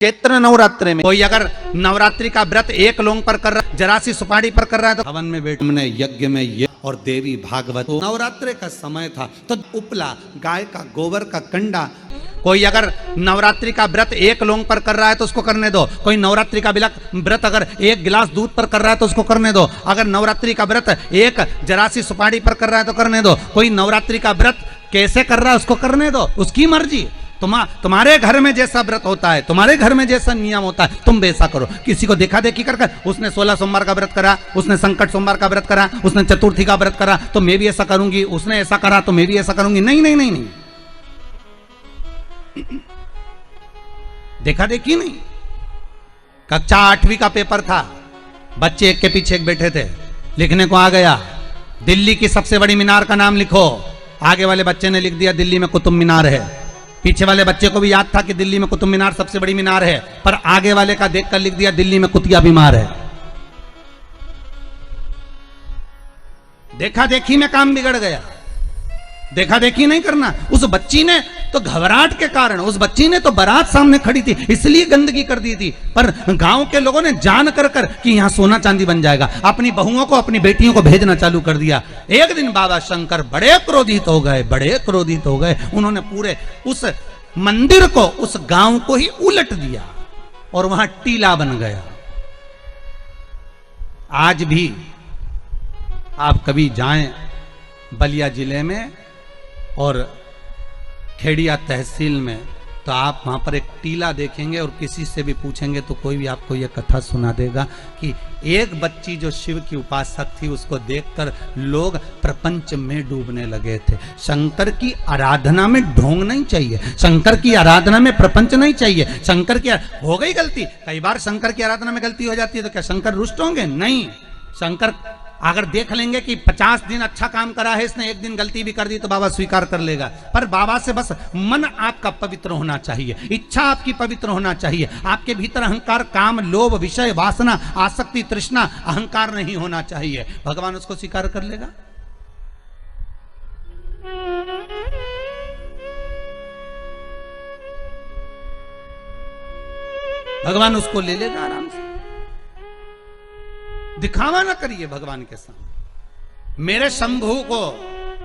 चैत्र नवरात्रि में कोई अगर नवरात्रि का व्रत एक लोंग पर कर रहा है, जरा सी सुपारी पर कर रहा है तो हवन में बैठ हमने यज्ञ में ये और देवी भागवत नवरात्रि का समय था तो उपला गाय का गोबर का कंडा। कोई अगर नवरात्रि का व्रत एक लोंग पर कर रहा है तो उसको करने दो। कोई नवरात्रि का व्रत अगर एक गिलास दूध पर कर रहा है तो उसको करने दो। अगर नवरात्रि का व्रत एक जरा सी सुपारी पर कर रहा है तो करने दो। कोई नवरात्रि का व्रत कैसे कर रहा है उसको करने दो, उसकी मर्जी। तुम्हारे घर में जैसा व्रत होता है, तुम्हारे घर में जैसा नियम होता है, तुम वैसा करो। किसी को देखा देखी कर उसने 16 सोमवार का व्रत करा, उसने संकट सोमवार का व्रत करा, उसने चतुर्थी का व्रत करा तो मैं भी ऐसा करूंगी, उसने ऐसा करा तो मैं भी ऐसा करूंगी। नहीं नहीं नहीं नहीं, देखा देखी नहीं। कक्षा 8वीं का पेपर था, बच्चे एक के पीछे एक बैठे थे, लिखने को आ गया दिल्ली की सबसे बड़ी मीनार का नाम लिखो। आगे वाले बच्चे ने लिख दिया दिल्ली में कुतुब मीनार है। पीछे वाले बच्चे को भी याद था कि दिल्ली में कुतुब मीनार सबसे बड़ी मीनार है, पर आगे वाले का देखकर लिख दिया दिल्ली में कुतिया बीमार है। देखा देखी में काम बिगड़ गया। देखा देखी नहीं करना। उस बच्ची ने तो घबराहट के कारण, उस बच्ची ने तो बारात सामने खड़ी थी इसलिए गंदगी कर दी थी, पर गांव के लोगों ने जान कर कि यहां सोना चांदी बन जाएगा, अपनी बहुओं को अपनी बेटियों को भेजना चालू कर दिया। एक दिन बाबा शंकर बड़े क्रोधित हो गए, बड़े क्रोधित हो गए। उन्होंने पूरे उस मंदिर को, उस गांव को ही उलट दिया और वहां टीला बन गया। आज भी आप कभी जाएं बलिया जिले में और खेड़िया तहसील में तो आप वहां पर एक टीला देखेंगे और किसी से भी पूछेंगे तो कोई भी आपको यह कथा सुना देगा कि एक बच्ची जो शिव की उपासक थी उसको देखकर लोग प्रपंच में डूबने लगे थे। शंकर की आराधना में ढोंग नहीं चाहिए, शंकर की आराधना में प्रपंच नहीं चाहिए। शंकर की हो गई गलती, कई बार शंकर की आराधना में गलती हो जाती है तो क्या शंकर रुष्ट होंगे? नहीं। शंकर अगर देख लेंगे कि 50 दिन अच्छा काम करा है इसने, एक दिन गलती भी कर दी तो बाबा स्वीकार कर लेगा। पर बाबा से बस मन आपका पवित्र होना चाहिए, इच्छा आपकी पवित्र होना चाहिए। आपके भीतर अहंकार, काम, लोभ, विषय, वासना, आसक्ति, तृष्णा, अहंकार नहीं होना चाहिए। भगवान उसको स्वीकार कर लेगा। भगवान उसको ले लेगा आराम से। दिखावा ना करिए भगवान के सामने। मेरे शंभू को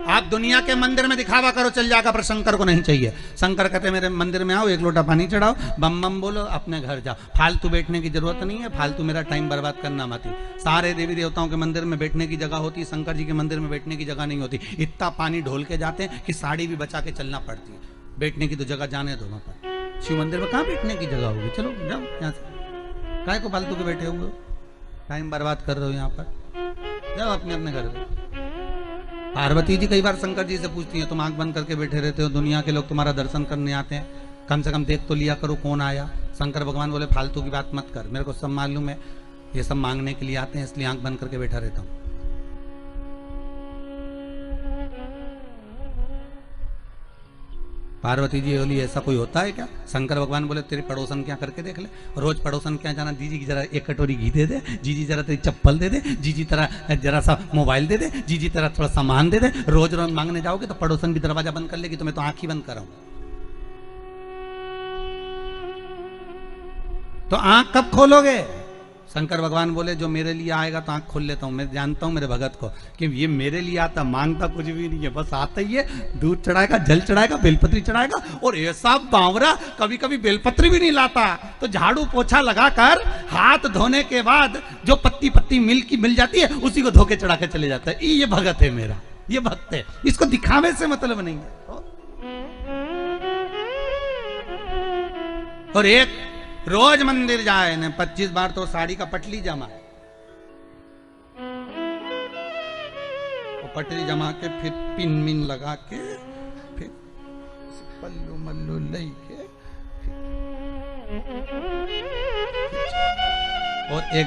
आप दुनिया के मंदिर में दिखावा करो चल जाएगा, पर शंकर को नहीं चाहिए। शंकर कहते मेरे मंदिर में आओ, एक लोटा पानी चढ़ाओ, बम बम बोलो, अपने घर जाओ। फालतू बैठने की जरूरत नहीं है, फालतू मेरा टाइम बर्बाद करना मत। सारे देवी देवताओं के मंदिर में बैठने की जगह होती है, शंकर जी के मंदिर में बैठने की जगह नहीं होती। इतना पानी ढोल के जाते हैं कि साड़ी भी बचा के चलना पड़ती है। बैठने की तो जगह जाने दो वहां पर। शिव मंदिर में कहाँ बैठने की जगह होगी? चलो जाओ यहाँ से, काय को फालतू के बैठे हुए, टाइम बर्बाद कर रहे हो यहाँ पर, जाओ अपने अपने घर में। पार्वती जी कई बार शंकर जी से पूछती हैं तुम आंख बंद करके बैठे रहते हो, दुनिया के लोग तुम्हारा दर्शन करने आते हैं, कम से कम देख तो लिया करो कौन आया। शंकर भगवान बोले फालतू की बात मत कर, मेरे को सब मालूम है, ये सब मांगने के लिए आते हैं इसलिए आंख बंद करके बैठा रहता हूँ। पार्वती जी बोली ऐसा कोई होता है क्या? शंकर भगवान बोले तेरे पड़ोसन क्या करके देख ले, रोज पड़ोसन क्या जाना, जीजी की जरा एक कटोरी घी दे दे, जीजी जरा तेरी चप्पल दे दे, जीजी तरह जरा सा मोबाइल दे दे, जीजी तरह थोड़ा सामान दे दे। रोज रोज मांगने जाओगे तो पड़ोसन भी दरवाजा बंद कर लेगी, तो मैं तो आंख ही बंद कर रहा हूं। तो आंख कब खोलोगे? शंकर भगवान बोले जो मेरे लिए आएगा तो आंख खोल लेता हूं। मैं जानता हूं मेरे भगत को कि ये मेरे लिए आता, मांगता कुछ भी नहीं है, बस आता ही है, दूध चढ़ाएगा, जल चढ़ाएगा, बेलपत्री चढ़ाएगा। और ऐसा बावरा कभी कभी बेलपत्री भी नहीं लाता, तो झाड़ू पोछा लगाकर हाथ धोने के बाद जो पत्ती पत्ती मिल जाती है उसी को धो के चढ़ा के चले जाता है। ये भगत है मेरा, ये भक्त है, इसको दिखावे से मतलब नहीं है। और एक रोज मंदिर जाए ने 25 बार तो साड़ी का पटली जमा, और पटली जमा के फिर पिन मिन लगा के फिर पल्लू मल्लू लई के और एक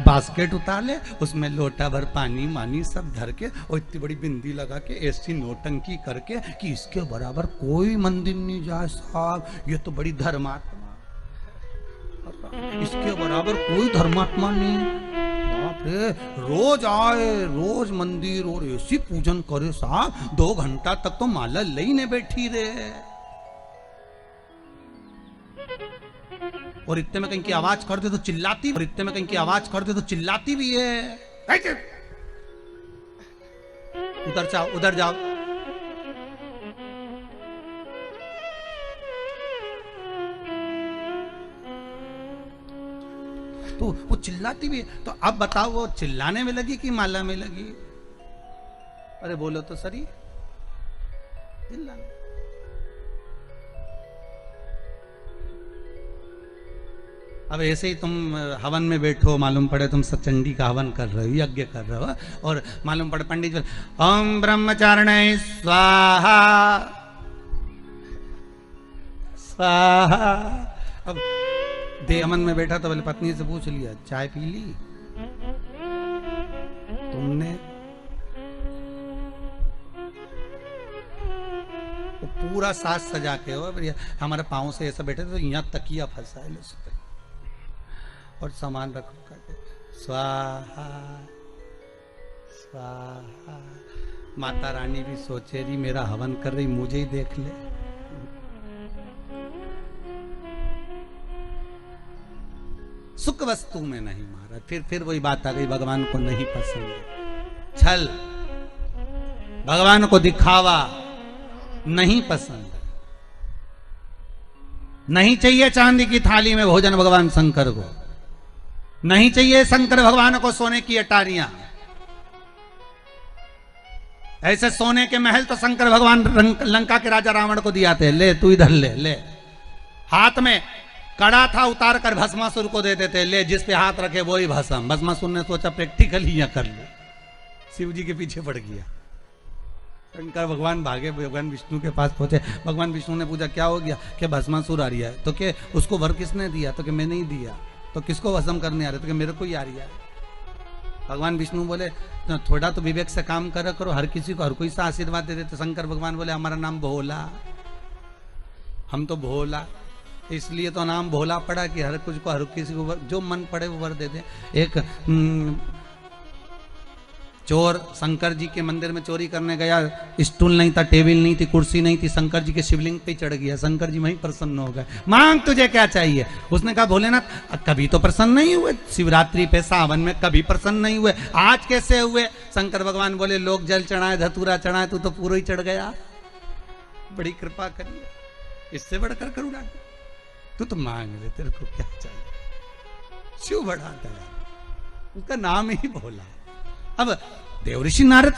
बास्केट उतार ले, उसमें लोटा भर पानी मानी सब धर के और इतनी बड़ी बिंदी लगा के ऐसी नोटंकी करके कि इसके बराबर कोई मंदिर नहीं जाए साहब, ये तो बड़ी धर्मात्मा, इसके बराबर कोई धर्मात्मा नहीं। बाप रे, रोज आए, रोज मंदिर और ऐसी पूजन करे साहब, 2 घंटा तक तो माला लेने बैठी रे। और इतने में कहीं की आवाज कर दे तो चिल्लाती, और इतने में कहीं की आवाज कर दे तो चिल्लाती भी है। उधर जाओ, उधर जाओ। तो वो चिल्लाती भी है। तो अब बताओ वो चिल्लाने में लगी कि माला में लगी? अरे बोलो तो सही। चिल्लाने। अब ऐसे ही तुम हवन में बैठो, मालूम पड़े तुम सचंडी का हवन कर रहे हो, यज्ञ कर रहे हो, और मालूम पड़े पंडित जी ओम ब्रह्मचारिणे स्वाहा स्वाहा। अब देह हवन में बैठा तो बोले पत्नी से पूछ लिया चाय पी ली तुमने? तो पूरा साज सजा के हो, हमारे पाँव से ऐसा बैठे तो यहाँ तकिया फंसा है, और सामान रखो करके स्वाहा स्वाहा। माता रानी भी सोचे रही मेरा हवन कर रही, मुझे ही देख ले। सुख वस्तु में नहीं मारा। फिर वही बात आ गई, भगवान को नहीं पसंद छल, भगवान को दिखावा नहीं पसंद। नहीं चाहिए चांदी की थाली में भोजन भगवान शंकर को, नहीं चाहिए शंकर भगवान को सोने की अटारियां। ऐसे सोने के महल तो शंकर भगवान लंका के राजा रावण को दिया थे, ले तू इधर ले ले। हाथ में कड़ा था, उतार कर भस्मासुर को दे देते, ले जिस पे हाथ रखे वो ही भस्म। भस्मासुर ने सोचा प्रैक्टिकल ही कर ले, शिव जी के पीछे पड़ गया। शंकर भगवान भागे, भगवान विष्णु के पास पहुंचे। भगवान विष्णु ने पूछा क्या हो गया? कि भस्मासुर आ रही है। तो के उसको वर किसने दिया? तो कि मैंने ही दिया। तो किसको भस्म करने आ रहे? तो कि मेरे को ही आ रही है। भगवान विष्णु बोले तो थोड़ा तो विवेक से काम करा करो, हर किसी को हर कोई सा आशीर्वाद दे देते। शंकर भगवान बोले हमारा नाम भोला, हम तो भोला, इसलिए तो नाम भोला पड़ा कि हर कुछ को हर किसी को जो मन पड़े वो वर दे दे। एक चोर शंकर जी के मंदिर में चोरी करने गया, स्टूल नहीं था, टेबल नहीं थी, कुर्सी नहीं थी, शंकर जी के शिवलिंग पे चढ़ गया। शंकर जी वहीं प्रसन्न हो गए, मांग तुझे क्या चाहिए? उसने कहा भोलेनाथ कभी तो प्रसन्न नहीं हुए, शिवरात्रि पे सावन में कभी प्रसन्न नहीं हुए, आज कैसे हुए? शंकर भगवान बोले लोग जल चढ़ाए धतूरा चढ़ाए, तू तो पूरा ही चढ़ गया, बड़ी कृपा करिए, इससे बढ़कर करुणा तू तो मांग ले, तेरे को क्या चाहिए? शिव बढ़ा दया, उसका नाम ही भोला। अब देवऋषि नारद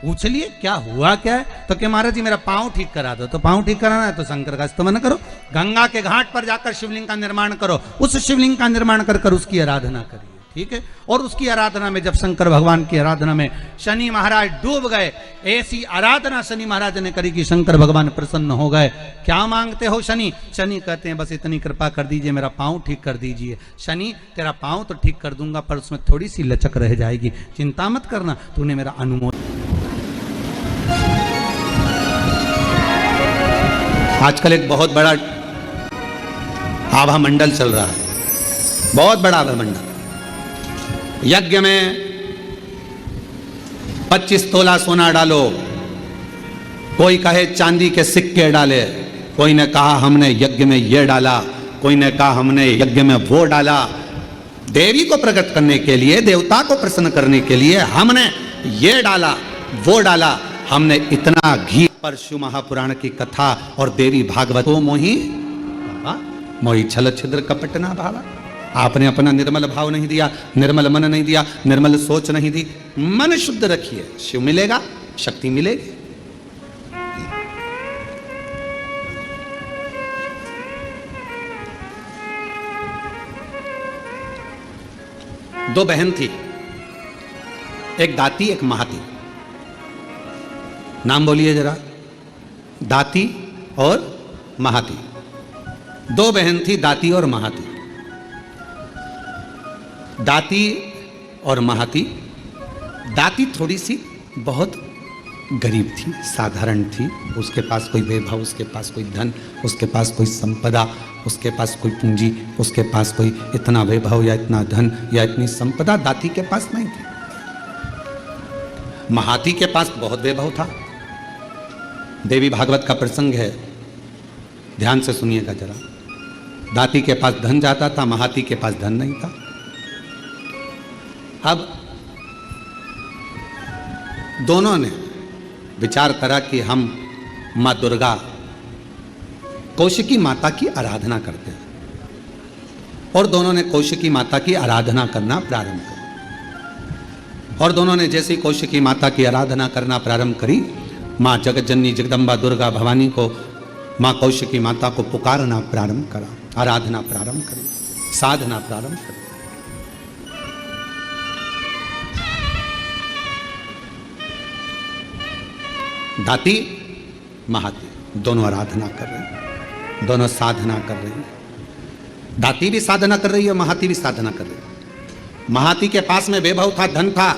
पूछ लिए क्या हुआ क्या है? तो क्या महाराज जी मेरा पांव ठीक करा दो। तो पांव ठीक कराना है तो शंकर का स्तमन करो, गंगा के घाट पर जाकर शिवलिंग का निर्माण करो, उस शिवलिंग का निर्माण कर उसकी आराधना करिए, ठीक है? और उसकी आराधना में जब शंकर भगवान की आराधना में शनि महाराज डूब गए, ऐसी आराधना शनि महाराज ने करी कि शंकर भगवान प्रसन्न हो गए। क्या मांगते हो शनि? शनि कहते हैं बस इतनी कृपा कर दीजिए, मेरा पांव ठीक कर दीजिए। शनि तेरा पांव तो ठीक कर दूंगा पर उसमें थोड़ी सी लचक रह जाएगी, चिंता मत करना, तूने मेरा अनुमोदन। आजकल एक बहुत बड़ा आभा मंडल चल रहा है, बहुत बड़ा आभा मंडल। यज्ञ में 25 तोला सोना डालो, कोई कहे चांदी के सिक्के डाले, कोई ने कहा हमने यज्ञ में ये डाला, कोई ने कहा हमने यज्ञ में वो डाला। देवी को प्रकट करने के लिए, देवता को प्रसन्न करने के लिए हमने ये डाला वो डाला, हमने इतना घी। परशु महापुराण की कथा और देवी भागवत तो मोही छल छिद्र कपट ना भावा। आपने अपना निर्मल भाव नहीं दिया, निर्मल मन नहीं दिया, निर्मल सोच नहीं दी। मन शुद्ध रखिए, शिव मिलेगा, शक्ति मिलेगी। दो बहन थी, एक दाती एक महाती। नाम बोलिए जरा, दाती और महाती। दो बहन थी, दाती और महाती। दाती और महाती, दाती थोड़ी सी बहुत गरीब थी, साधारण थी, उसके पास कोई वैभव, उसके पास कोई धन, उसके पास कोई संपदा, उसके पास कोई पूंजी, उसके पास कोई इतना वैभव या इतना धन या इतनी संपदा दाती के पास नहीं थी। महाती के पास बहुत वैभव था। देवी भागवत का प्रसंग है, ध्यान से सुनिएगा जरा। दाती के पास धन जाता था, महाती के पास धन नहीं था। अब दोनों ने विचार करा कि हम माँ दुर्गा कौशिकी माता की आराधना करते हैं, और दोनों ने कौशिकी माता की आराधना करना प्रारंभ किया। और दोनों ने जैसे ही कौशिकी माता की आराधना करना प्रारंभ करी, माँ जगतजननी जगदम्बा दुर्गा भवानी को, माँ कौशिकी माता को पुकारना प्रारंभ करा, आराधना प्रारंभ करी, साधना प्रारंभ करी। दाती महाती दोनों आराधना कर रहे हैं, दोनों साधना कर रही है। दाती भी साधना कर रही है, महाती भी साधना कर रही है। महाती के पास में वैभव था, धन था,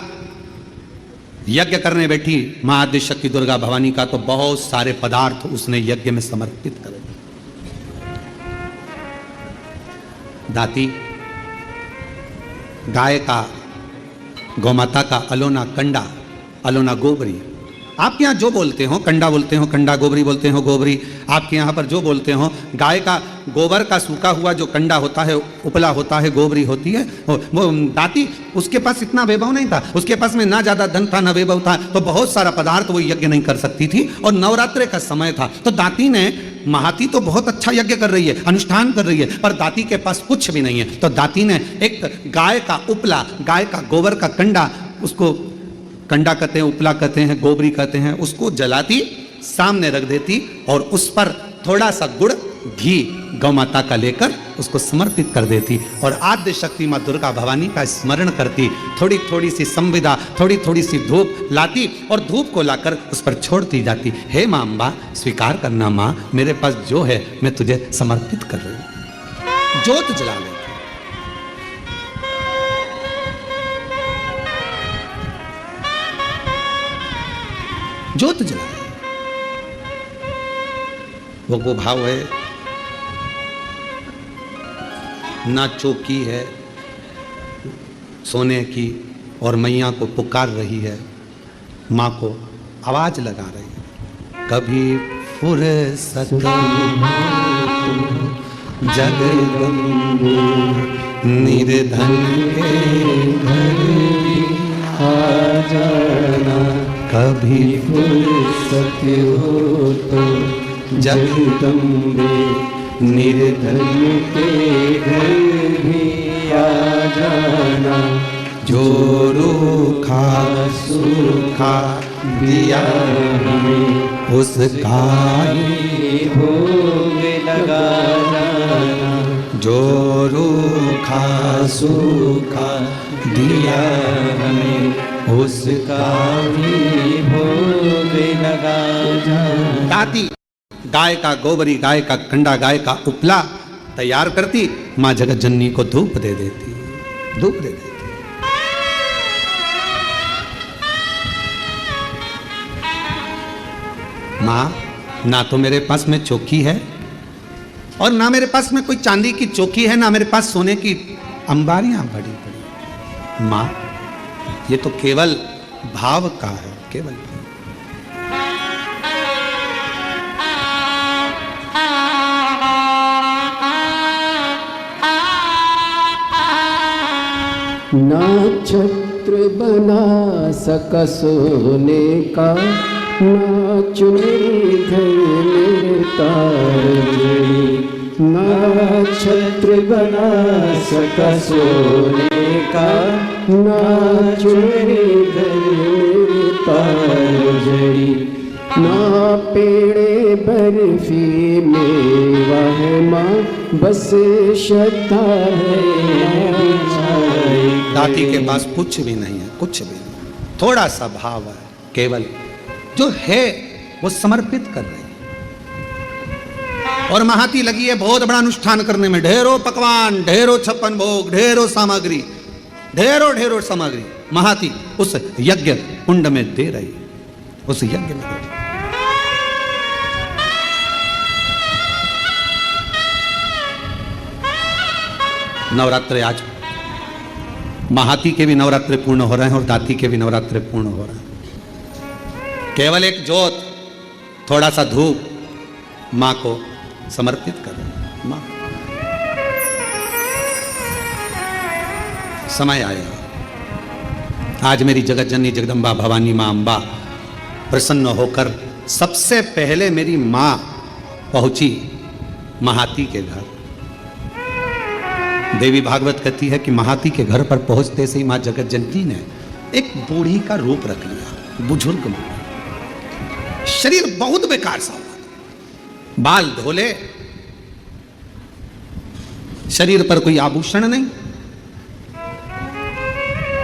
यज्ञ करने बैठी मां आद्य शक्ति दुर्गा भवानी का, तो बहुत सारे पदार्थ उसने यज्ञ में समर्पित कर दिए। दाती गाय का, गौमाता का अलोना कंडा, अलोना गोबरी, आपके यहाँ जो बोलते हो, कंडा बोलते हो कंडा, गोबरी बोलते हो गोबरी, आपके यहाँ पर जो बोलते हो, गाय का गोबर का सूखा हुआ जो कंडा होता है, उपला होता है, गोबरी होती है, वो दाती, उसके पास इतना वैभव नहीं था, उसके पास में ना ज़्यादा धन था ना वैभव था, तो बहुत सारा पदार्थ वो यज्ञ नहीं कर सकती थी, और नवरात्रे का समय था। तो दाती ने, महाती तो बहुत अच्छा यज्ञ कर रही है, अनुष्ठान कर रही है, पर दाती के पास कुछ भी नहीं है, तो दाती ने एक गाय का उपला, गाय का गोबर का कंडा, उसको कंडा कहते हैं, उपला कहते हैं, गोबरी कहते हैं, उसको जलाती, सामने रख देती, और उस पर थोड़ा सा गुड़ घी गौ माता का लेकर उसको समर्पित कर देती, और आद्य शक्ति माँ दुर्गा भवानी का स्मरण करती, थोड़ी थोड़ी सी संविदा, थोड़ी थोड़ी सी धूप लाती, और धूप को लाकर उस पर छोड़ती जाती। हे माँ अम्बा, स्वीकार करना माँ, मेरे पास जो है मैं तुझे समर्पित कर रही हूँ। ज्योत जला लेती, ज्योत जला, वो भाव है, ना चौकी है सोने की, और मैया को पुकार रही है, माँ को आवाज लगा रही है, कभी फुर्सत जगदम्बे निर्धन के घर आ जाना, कभी फुर्सत हो तो जगदम्बे निर्धन के घर भी आ जाना, जो रूखा सूखा दिया हमें उसका ही भोग लगा जाना, जो रूखा सूखा दिया हमें उसका भी भोग लगा जाना। दाती गाय का गोबरी, गाय का कंडा, गाय का उपला तैयार करती, माँ जगत जननी को धूप दे देती, धूप दे देती। माँ, ना तो मेरे पास में चौकी है, और ना मेरे पास में कोई चांदी की चौकी है, ना मेरे पास सोने की अंबारियां बड़ी बड़ी। माँ, ये तो केवल भाव का है, केवल ना छत्र बना सका सोने का, ना चुनरी घर तारी, ना छत्र बना सका सोने का, ना चुनरी घर तारी, ना पेड़े बर्फी मेवा है माँ, बस श्रद्धा है। दाती के पास कुछ भी नहीं है, कुछ भी नहीं, थोड़ा सा भाव है, केवल जो है वो समर्पित कर रही है। और महाती लगी है बहुत बड़ा अनुष्ठान करने में, ढेरों पकवान, ढेरों छप्पन भोग, ढेरों सामग्री, ढेरों ढेरों सामग्री महाती उस यज्ञ कुंड में दे रही, उस यज्ञ में दे रही। नवरात्रे आज महाती के भी नवरात्रे पूर्ण हो रहे हैं और दाती के भी नवरात्रे पूर्ण हो रहे हैं। केवल एक जोत, थोड़ा सा धूप माँ को समर्पित कर रहे हैं। माँ समय आया, आज मेरी जगत जननी जगदम्बा भवानी माँ अम्बा प्रसन्न होकर सबसे पहले मेरी माँ पहुंची महाती के घर। देवी भागवत कहती है कि महाती के घर पर पहुंचते से ही माँ जगत जननी ने एक बूढ़ी का रूप रख लिया, बुजुर्ग माँ, शरीर बहुत बेकार सा हुआ, बाल धोले, शरीर पर कोई आभूषण नहीं,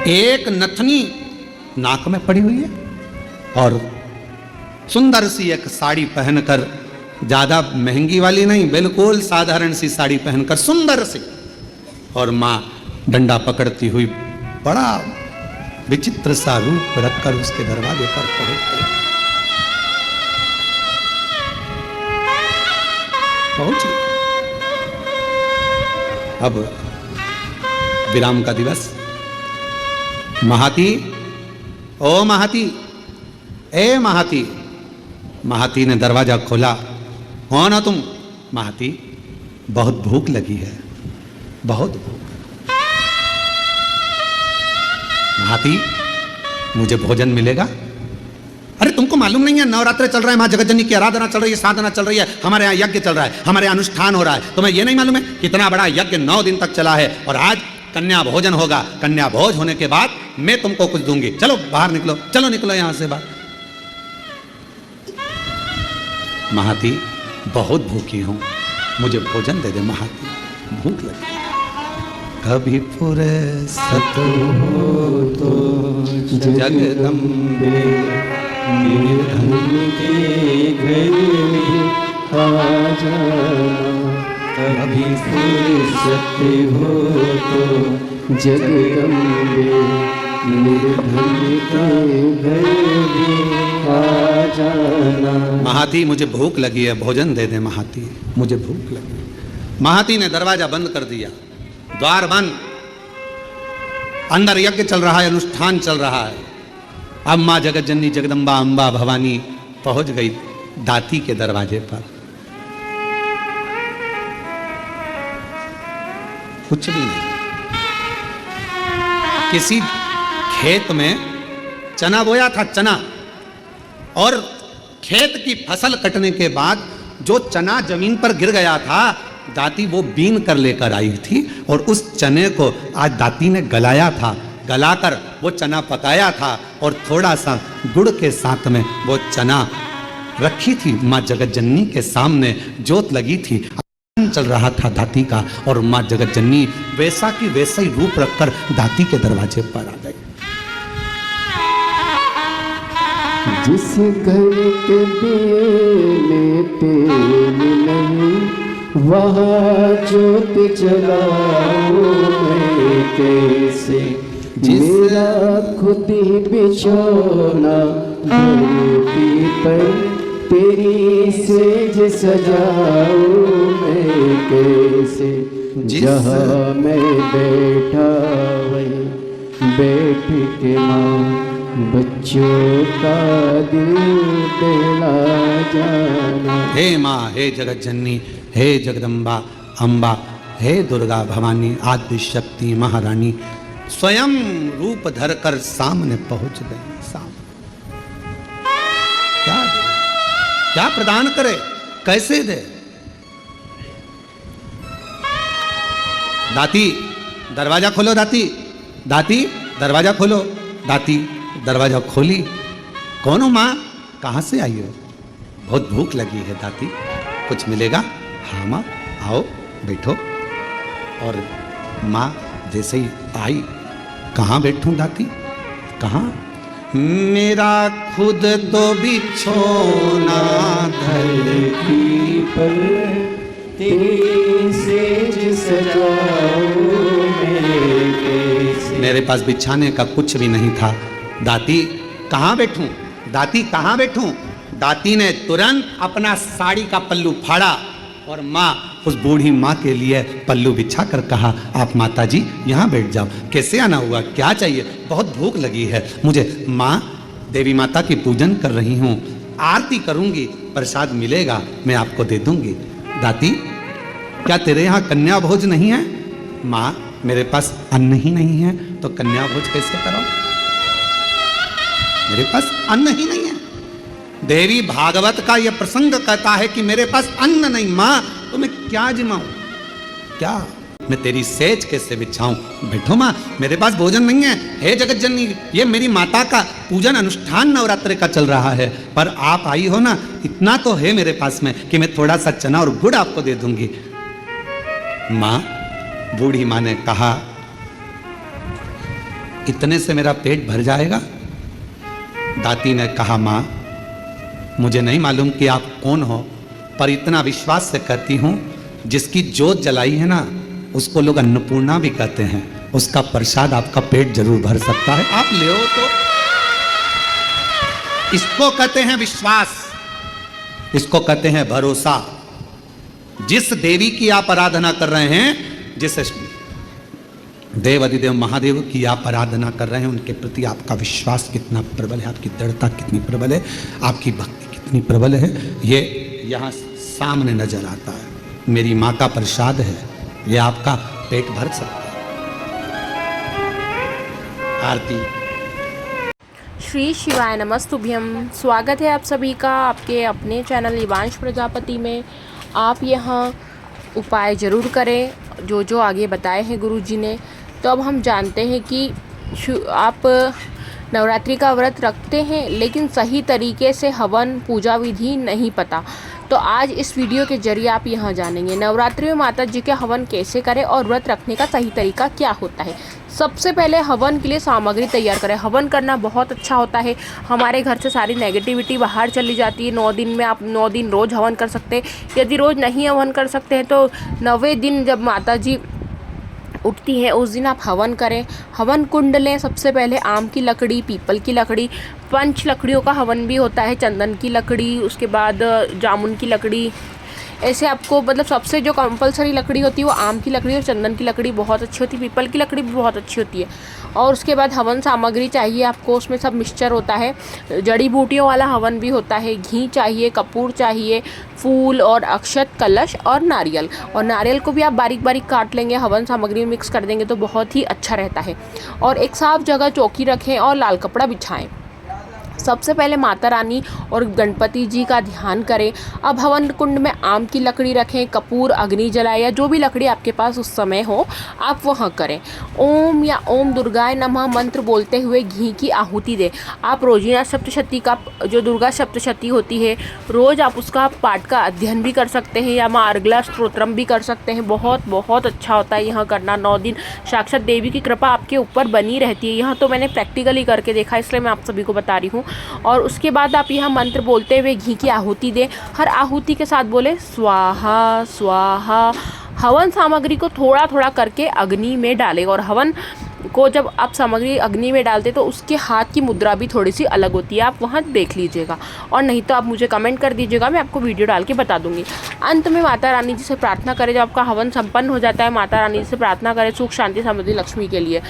एक नथनी नाक में पड़ी हुई है और सुंदर सी एक साड़ी पहनकर, ज्यादा महंगी वाली नहीं, बिल्कुल साधारण सी साड़ी पहनकर सुंदर सी, और मां डंडा पकड़ती हुई बड़ा विचित्र सा रूप रखकर उसके दरवाजे पर पहुंची। अब विराम का दिवस। महाती, ओ महाती, ए महाती। महाती ने दरवाजा खोला। कौन हो तुम? महाती, बहुत भूख लगी है, बहुत भूख। महाती, मुझे भोजन मिलेगा? अरे तुमको मालूम नहीं है, नवरात्र चल रहा है, मां जगत जननी की आराधना चल रही है, साधना चल रही है, हमारे यहाँ यज्ञ चल रहा है, हमारे यहाँ अनुष्ठान हो रहा है। तुम्हें यह नहीं मालूम है कितना बड़ा यज्ञ 9 दिन तक चला है, और आज कन्या भोजन होगा। कन्या भोज होने के बाद मैं तुमको कुछ दूंगी। चलो बाहर निकलो, चलो निकलो यहां से बाहर। महाती, बहुत भूखी हूं, मुझे भोजन दे दे महाती, भूख लगी। कभी फुर्सत हो तो जगदम्बे निर्धन के घर में आ जाना, कभी फुर्सत हो तो जगदम्बे निर्धन के घर में आ जाना। महाती, मुझे भूख लगी है, भोजन दे दे महाती, मुझे भूख लगी। महाती ने दरवाजा बंद कर दिया, द्वार बंद, अंदर यज्ञ चल रहा है, अनुष्ठान चल रहा है। अब मां जगत जननी जगदम्बा अम्बा भवानी पहुंच गई दाती के दरवाजे पर। कुछ भी नहीं, किसी खेत में चना बोया था, चना, और खेत की फसल कटने के बाद जो चना जमीन पर गिर गया था, दाती वो बीन कर लेकर आई थी, और उस चने को आज दाती ने गलाया था, गलाकर वो चना पकाया था, और थोड़ा सा गुड़ के साथ में वो चना रखी थी माँ जगत जननी के सामने, जोत लगी थी, चल रहा था दाती का, और माँ जगत जननी वैसा की वैसा ही रूप रखकर दाती के दरवाजे पर आ गई। जिस घर के दिए में तेल नहीं, वहाँ जोत जलाऊं मैं कैसे, मेरा खुद ही बिछौना धरती पर, तेरी सेज सजाऊं मैं कैसे, जहाँ मैं बैठा वही बैठ के माँ बच्चों का दिल दिला जाना। हे माँ, हे जगत जननी, हे जगदम्बा अम्बा, हे दुर्गा भवानी आदि शक्ति महारानी स्वयं रूप धरकर सामने पहुंच गई। सामने क्या दे, क्या प्रदान करे, कैसे दे? दाती, दरवाजा खोलो दाती, दाती दरवाजा खोलो। दाती दरवाजा खोली। कौन हो माँ, कहाँ से आई हो? बहुत भूख लगी है दाती, कुछ मिलेगा? हाँ माँ, आओ बैठो। और माँ जैसे ही आई, कहाँ बैठूं दाती, कहाँ? मेरा खुद तो बिछोना धरती पर, तेरी सेज सजाऊं मैं कैसे। मेरे पास बिछाने का कुछ भी नहीं था। दाती कहाँ बैठूं, दाती कहाँ बैठूं? दाती ने तुरंत अपना साड़ी का पल्लू फाड़ा और माँ, उस बूढ़ी माँ के लिए पल्लू बिछा कर कहा, आप माता जी यहाँ बैठ जाओ। कैसे आना हुआ, क्या चाहिए? बहुत भूख लगी है मुझे। माँ, देवी माता की पूजन कर रही हूँ, आरती करूँगी, प्रसाद मिलेगा मैं आपको दे दूँगी। दाती, क्या तेरे यहाँ कन्या भोज नहीं है? माँ मेरे पास अन्न ही नहीं है तो कन्या भोज कैसे करो? मेरे पास अन्न ही नहीं है। देवी भागवत का यह प्रसंग कहता है कि मेरे पास अन्न नहीं, माँ तो मैं क्या जिमाऊं, क्या मैं तेरी सेज कैसे बिछाऊं? बैठो माँ, मेरे पास भोजन नहीं है। हे जगत जननी, ये मेरी माता का पूजन अनुष्ठान नवरात्रि का चल रहा है, पर आप आई हो ना, इतना तो है मेरे पास में कि मैं थोड़ा सा चना और गुड़ आपको दे दूंगी। माँ, बूढ़ी माँ ने कहा, इतने से मेरा पेट भर जाएगा? दाती ने कहा, माँ मुझे नहीं मालूम कि आप कौन हो, पर इतना विश्वास से कहती हूं, जिसकी जोत जलाई है ना उसको लोग अन्नपूर्णा भी कहते हैं, उसका प्रसाद आपका पेट जरूर भर सकता है, आप ले हो तो। इसको कहते हैं विश्वास, इसको कहते हैं भरोसा। जिस देवी की आप आराधना कर रहे हैं, जिस देव अधिदेव महादेव की आप आराधना कर रहे हैं, उनके प्रति आपका विश्वास कितना प्रबल है, आपकी दृढ़ता कितनी प्रबल है, आपकी भक्ति कितनी प्रबल है, ये यहाँ सामने नजर आता है। मेरी माँ का प्रसाद है, ये आपका पेट भर सकता है। आरती। श्री शिवाय नमस्तुभ्यम। स्वागत है आप सभी का आपके अपने चैनल इवांश प्रजापति में। आप यहाँ उपाय ज़रूर करें जो जो आगे बताए हैं गुरु जी ने। तो अब हम जानते हैं कि आप नवरात्रि का व्रत रखते हैं लेकिन सही तरीके से हवन पूजा विधि नहीं पता, तो आज इस वीडियो के जरिए आप यहाँ जानेंगे नवरात्रि में माता जी के हवन कैसे करें और व्रत रखने का सही तरीका क्या होता है। सबसे पहले हवन के लिए सामग्री तैयार करें। हवन करना बहुत अच्छा होता है, हमारे घर से सारी नेगेटिविटी बाहर चली जाती है। 9 दिन में आप 9 दिन रोज़ हवन कर सकते हैं। यदि रोज़ नहीं हवन कर सकते हैं तो 9वें दिन जब माता जी उठती है उस दिन आप हवन करें। हवन कुंड लें। सबसे पहले आम की लकड़ी, पीपल की लकड़ी, 5 लकड़ियों का हवन भी होता है, चंदन की लकड़ी, उसके बाद जामुन की लकड़ी। ऐसे आपको मतलब सबसे जो कंपलसरी लकड़ी होती है वो आम की लकड़ी और चंदन की लकड़ी बहुत अच्छी होती है, पीपल की लकड़ी भी बहुत अच्छी होती है। और उसके बाद हवन सामग्री चाहिए आपको, उसमें सब मिक्सचर होता है। जड़ी बूटियों वाला हवन भी होता है। घी चाहिए, कपूर चाहिए, फूल और अक्षत, कलश और नारियल। और नारियल को भी आप बारीक बारीक काट लेंगे, हवन सामग्री में मिक्स कर देंगे तो बहुत ही अच्छा रहता है। और एक साफ जगह चौकी रखें और लाल कपड़ा बिछाएं। सबसे पहले माता रानी और गणपति जी का ध्यान करें। अब हवन कुंड में आम की लकड़ी रखें, कपूर, अग्नि जलाएं या जो भी लकड़ी आपके पास उस समय हो आप वहाँ करें। ओम या ओम दुर्गाय नमः मंत्र बोलते हुए घी की आहुति दें। आप रोजीना सप्तशती का जो दुर्गा सप्तशती होती है रोज़ आप उसका पाठ का अध्ययन भी कर सकते हैं या माँ अर्गला स्तोत्रम भी कर सकते हैं। बहुत बहुत अच्छा होता है यहाँ करना। 9 दिन साक्षात देवी की कृपा आपके ऊपर बनी रहती है। यहाँ तो मैंने प्रैक्टिकली करके देखा इसलिए मैं आप सभी को बता रही हूँ। और उसके बाद आप यह मंत्र बोलते हुए घी की आहुति दें। हर आहुति के साथ बोले स्वाहा स्वाहा। हवन सामग्री को थोड़ा थोड़ा करके अग्नि में डालें। और हवन को जब आप सामग्री अग्नि में डालते तो उसके हाथ की मुद्रा भी थोड़ी सी अलग होती है, आप वहाँ देख लीजिएगा। और नहीं तो आप मुझे कमेंट कर दीजिएगा, मैं आपको वीडियो डाल के बता दूंगी। अंत में माता रानी जी से प्रार्थना करें। जब आपका हवन संपन्न हो जाता है माता रानी जी से प्रार्थना करें सुख शांति समृद्धि लक्ष्मी के लिए।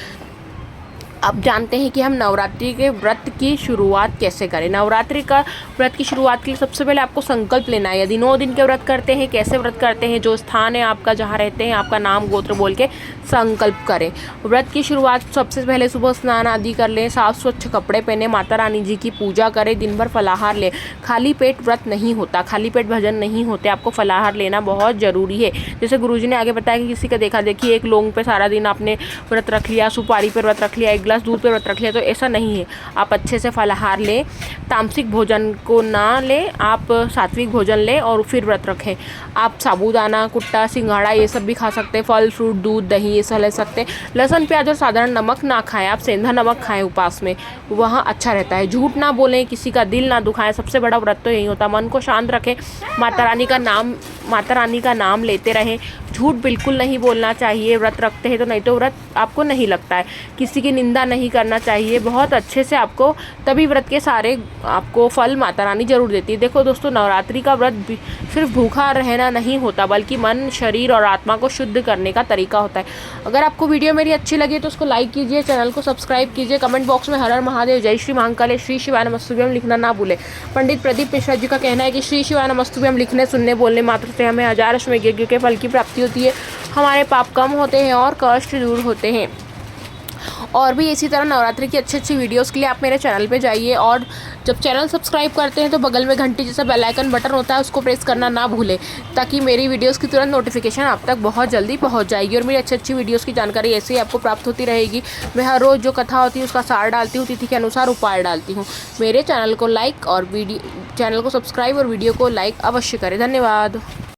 अब जानते हैं कि हम नवरात्रि के व्रत की शुरुआत कैसे करें। नवरात्रि का व्रत की शुरुआत के लिए सबसे पहले आपको संकल्प लेना है। यदि 9 दिन के व्रत करते हैं, कैसे व्रत करते हैं, जो स्थान है आपका जहाँ रहते हैं, आपका नाम गोत्र बोल के संकल्प करें। व्रत की शुरुआत सबसे पहले सुबह स्नान आदि कर लें, साफ स्वच्छ कपड़े पहने, माता रानी जी की पूजा करें, दिन भर फलाहार लें। खाली पेट व्रत नहीं होता, खाली पेट भजन नहीं होते, आपको फलाहार लेना बहुत ज़रूरी है। जैसे गुरुजी ने आगे बताया कि किसी का देखा देखी एक लौंग पे सारा दिन आपने व्रत रख लिया, सुपारी पर व्रत रख लिया, एक गिलास दूध पे व्रत रख लिया, तो ऐसा नहीं है। आप अच्छे से फलाहार लें, तामसिक भोजन को ना लें, आप सात्विक भोजन लें और फिर व्रत रखें। आप साबूदाना, कुट्टा, सिंघाड़ा ये सब भी खा सकते हैं, फल फ्रूट, दूध, दही ये सब ले सकते हैं। लहसुन प्याज और साधारण नमक ना खाएं, आप सेंधा नमक खाएं उपास में, वहाँ अच्छा रहता है। झूठ ना बोलें, किसी का दिल ना दुखाएं, सबसे बड़ा व्रत तो यही होता है। मन को शांत रखें, माता रानी का नाम लेते रहें। झूठ बिल्कुल नहीं बोलना चाहिए व्रत रखते हैं तो, नहीं तो व्रत आपको नहीं लगता है। किसी की निंदा नहीं करना चाहिए। बहुत अच्छे से आपको तभी व्रत के सारे आपको फल माता रानी जरूर देती है। देखो दोस्तों, नवरात्रि का व्रत सिर्फ भूखा रहना नहीं होता बल्कि मन, शरीर और आत्मा को शुद्ध करने का तरीका होता है। अगर आपको वीडियो मेरी अच्छी लगी तो उसको लाइक कीजिए, चैनल को सब्सक्राइब कीजिए, कमेंट बॉक्स में हर हर महादेव, जय श्री महाकाल, श्री शिवाय नमस्तुभ्यम लिखना ना भूले। पंडित प्रदीप मिश्रा जी का कहना है कि श्री शिवाय नमस्तुभ्यम लिखने, सुनने, बोलने मात्र से हमें 1000 अश्वमेघ यज्ञ के फल की प्राप्ति होती है। हमारे पाप कम होते हैं और कष्ट दूर होते हैं। और भी इसी तरह नवरात्रि की अच्छी अच्छी वीडियोस के लिए आप मेरे चैनल पे जाइए, और जब चैनल सब्सक्राइब करते हैं तो बगल में घंटी जैसा बेल आइकन बटन होता है, उसको प्रेस करना ना भूलें, ताकि मेरी वीडियोस की तुरंत नोटिफिकेशन आप तक बहुत जल्दी पहुंच जाएगी। और मेरी अच्छी अच्छी वीडियोस की जानकारी ऐसे ही आपको प्राप्त होती रहेगी। मैं हर रोज़ जो कथा होती है उसका सार डालती हूँ, तिथि के अनुसार उपाय डालती हूँ। मेरे चैनल को लाइक और चैनल को सब्सक्राइब और वीडियो को लाइक अवश्य करें। धन्यवाद।